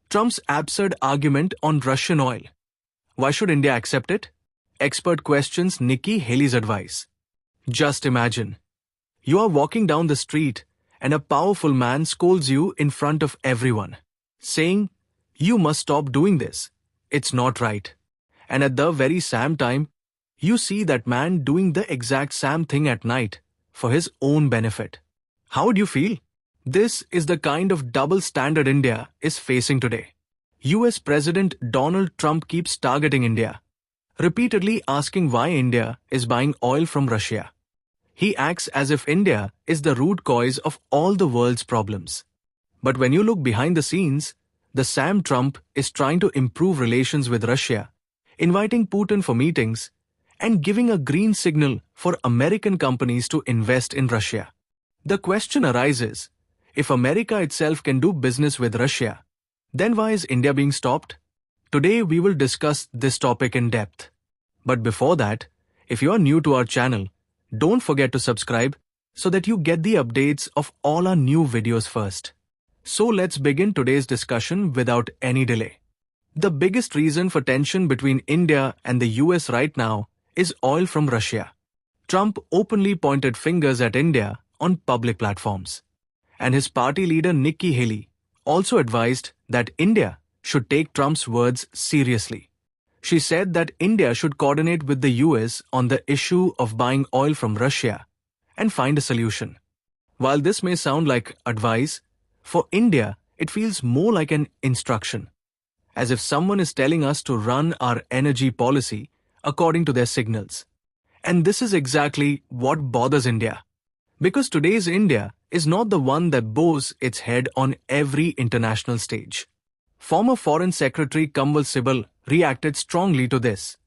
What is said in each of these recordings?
Trump's absurd argument on Russian oil. Why should India accept it? Expert questions Nikki Haley's advice. Just imagine. You are walking down the street and a powerful man scolds you in front of everyone, saying, "You must stop doing this. It's not right." And at the very same time, you see that man doing the exact same thing at night for his own benefit. How would you feel? This is the kind of double standard India is facing today. US President Donald Trump keeps targeting India, repeatedly asking why India is buying oil from Russia. He acts as if India is the root cause of all the world's problems. But when you look behind the scenes, the same Trump is trying to improve relations with Russia, inviting Putin for meetings, and giving a green signal for American companies to invest in Russia. The question arises, if America itself can do business with Russia, then why is India being stopped? Today we will discuss this topic in depth. But before that, if you are new to our channel, don't forget to subscribe so that you get the updates of all our new videos first. So let's begin today's discussion without any delay. The biggest reason for tension between India and the US right now is oil from Russia. Trump openly pointed fingers at India on public platforms. And his party leader Nikki Haley also advised that India should take Trump's words seriously. She said that India should coordinate with the US on the issue of buying oil from Russia and find a solution. While this may sound like advice, for India it feels more like an instruction, as if someone is telling us to run our energy policy according to their signals. And this is exactly what bothers India. Because today's India is not the one that bows its head on every international stage. Former Foreign Secretary 𝐮𝐭𝐞𝐬 reacted strongly to this.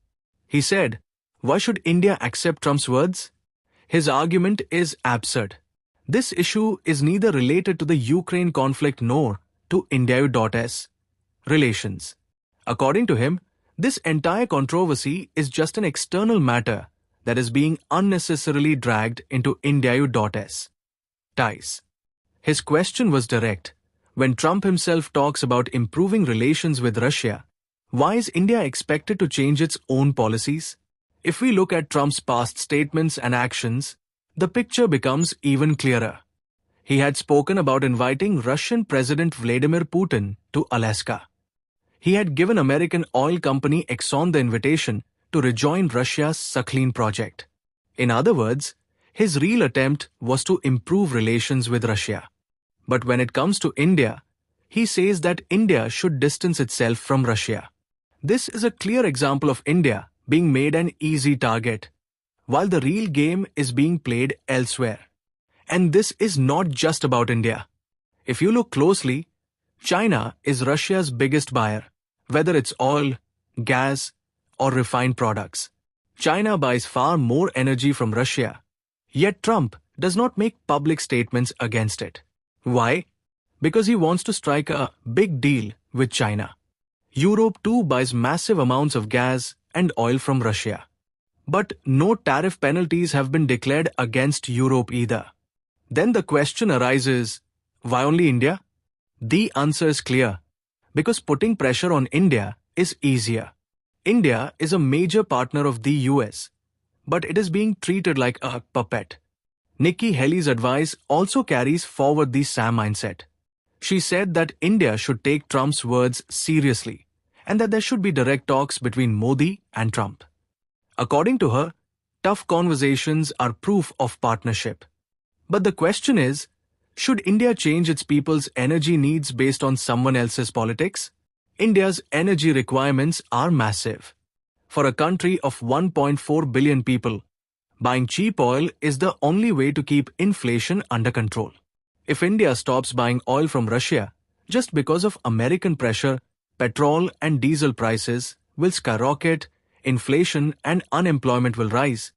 He said, "Why should India accept Trump's words?" His argument is absurd. This issue is neither related to the Ukraine conflict nor to India US relations. According to him, this entire controversy is just an external matter that is being unnecessarily dragged into India US ties. His question was direct. When Trump himself talks about improving relations with Russia, why is India expected to change its own policies? If we look at Trump's past statements and actions, the picture becomes even clearer. He had spoken about inviting Russian President Vladimir Putin to Alaska. He had given American oil company Exxon the invitation to rejoin Russia's Sakhalin project. In other words, his real attempt was to improve relations with Russia. But when it comes to India, he says that India should distance itself from Russia. This is a clear example of India being made an easy target, while the real game is being played elsewhere. And this is not just about India. If you look closely, China is Russia's biggest buyer, whether it's oil, gas, or refined products. China buys far more energy from Russia, yet Trump does not make public statements against it. Why? Because he wants to strike a big deal with China. Europe too buys massive amounts of gas and oil from Russia. But no tariff penalties have been declared against Europe either. Then the question arises, why only India? The answer is clear. Because putting pressure on India is easier. India is a major partner of the US, but it is being treated like a puppet. Nikki Haley's advice also carries forward the same mindset. She said that India should take Trump's words seriously and that there should be direct talks between Modi and Trump. According to her, tough conversations are proof of partnership. But the question is, should India change its people's energy needs based on someone else's politics? India's energy requirements are massive. For a country of 1.4 billion people, buying cheap oil is the only way to keep inflation under control. If India stops buying oil from Russia just because of American pressure, petrol and diesel prices will skyrocket, inflation and unemployment will rise,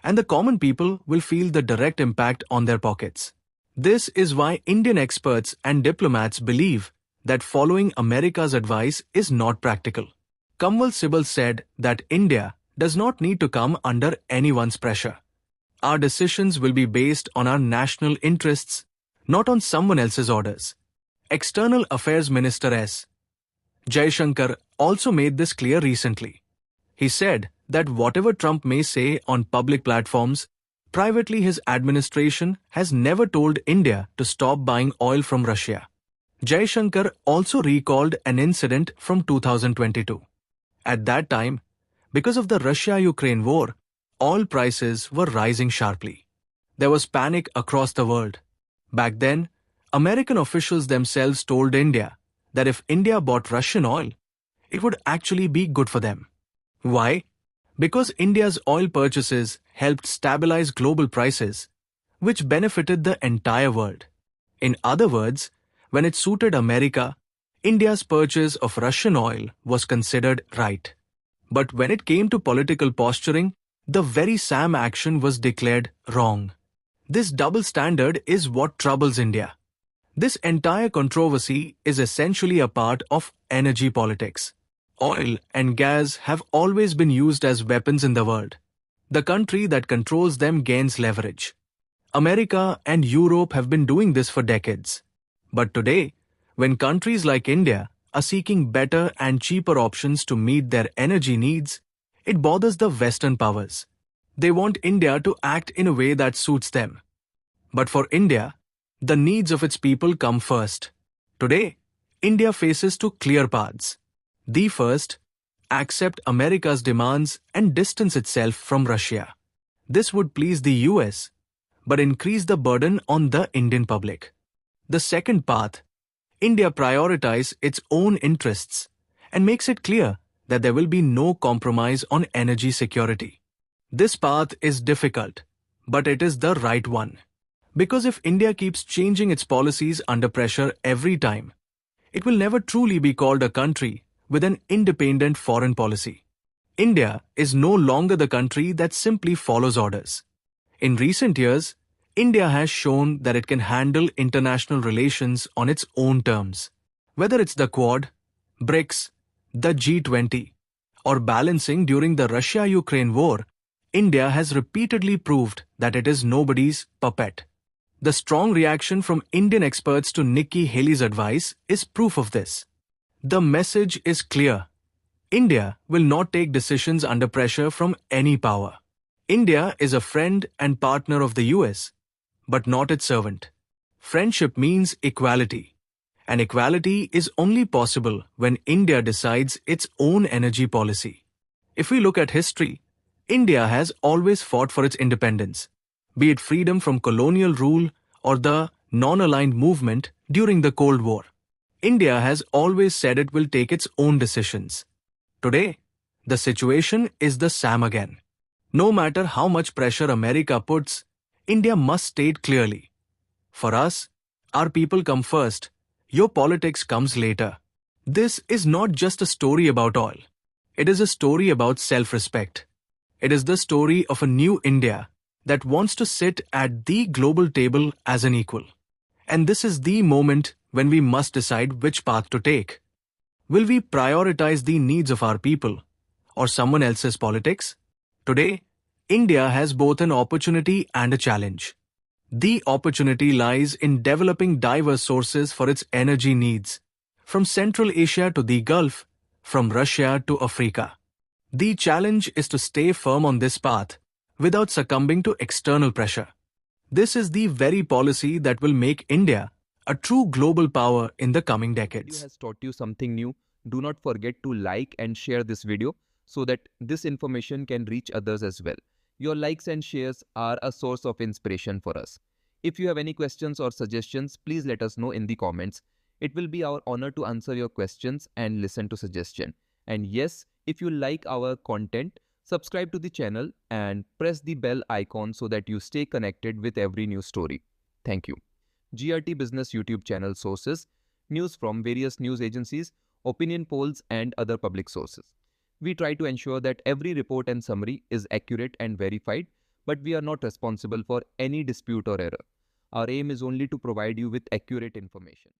and the common people will feel the direct impact on their pockets. This is why Indian experts and diplomats believe that following America's advice is not practical. 𝐮𝐭𝐬𝐿 said that India does not need to come under anyone's pressure. Our decisions will be based on our national interests, not on someone else's orders. External Affairs Minister Jaishankar also made this clear recently. He said that whatever Trump may say on public platforms, privately his administration has never told India to stop buying oil from Russia. Jaishankar also recalled an incident from 2022. At that time, because of the Russia-Ukraine war, oil prices were rising sharply. There was panic across the world. Back then, American officials themselves told India that if India bought Russian oil, it would actually be good for them. Why? Because India's oil purchases helped stabilize global prices, which benefited the entire world. In other words, when it suited America, India's purchase of Russian oil was considered right. But when it came to political posturing, the very same action was declared wrong. This double standard is what troubles India. This entire controversy is essentially a part of energy politics. Oil and gas have always been used as weapons in the world. The country that controls them gains leverage. America and Europe have been doing this for decades. But today, when countries like India are seeking better and cheaper options to meet their energy needs, it bothers the Western powers. They want India to act in a way that suits them. But for India, the needs of its people come first. Today, India faces two clear paths. The first, accept America's demands and distance itself from Russia. This would please the US, but increase the burden on the Indian public. The second path, India prioritizes its own interests and makes it clear that there will be no compromise on energy security. This path is difficult, but it is the right one. Because if India keeps changing its policies under pressure every time, it will never truly be called a country with an independent foreign policy. India is no longer the country that simply follows orders. In recent years, India has shown that it can handle international relations on its own terms. Whether it's the Quad, BRICS, the G20, or balancing during the Russia-Ukraine war, India has repeatedly proved that it is nobody's puppet. The strong reaction from Indian experts to Nikki Haley's advice is proof of this. The message is clear. India will not take decisions under pressure from any power. India is a friend and partner of the US, but not its servant. Friendship means equality, and equality is only possible when India decides its own energy policy. If we look at history, India has always fought for its independence, be it freedom from colonial rule or the non-aligned movement during the Cold War. India has always said it will take its own decisions. Today, the situation is the same again. No matter how much pressure America puts, India must state clearly, for us, our people come first, your politics comes later. This is not just a story about oil. It is a story about self-respect. It is the story of a new India that wants to sit at the global table as an equal. And this is the moment when we must decide which path to take. Will we prioritize the needs of our people or someone else's politics? Today, India has both an opportunity and a challenge. The opportunity lies in developing diverse sources for its energy needs, from Central Asia to the Gulf, from Russia to Africa. The challenge is to stay firm on this path without succumbing to external pressure. This is the very policy that will make India a true global power in the coming decades. Video has taught you something new. Do not forget to like and share this video so that this information can reach others as well. Your likes and shares are a source of inspiration for us. If you have any questions or suggestions, please let us know in the comments. It will be our honor to answer your questions and listen to suggestions. And yes, if you like our content, subscribe to the channel and press the bell icon so that you stay connected with every new story. Thank you. GRT Business YouTube channel sources, news from various news agencies, opinion polls and other public sources. We try to ensure that every report and summary is accurate and verified, but we are not responsible for any dispute or error. Our aim is only to provide you with accurate information.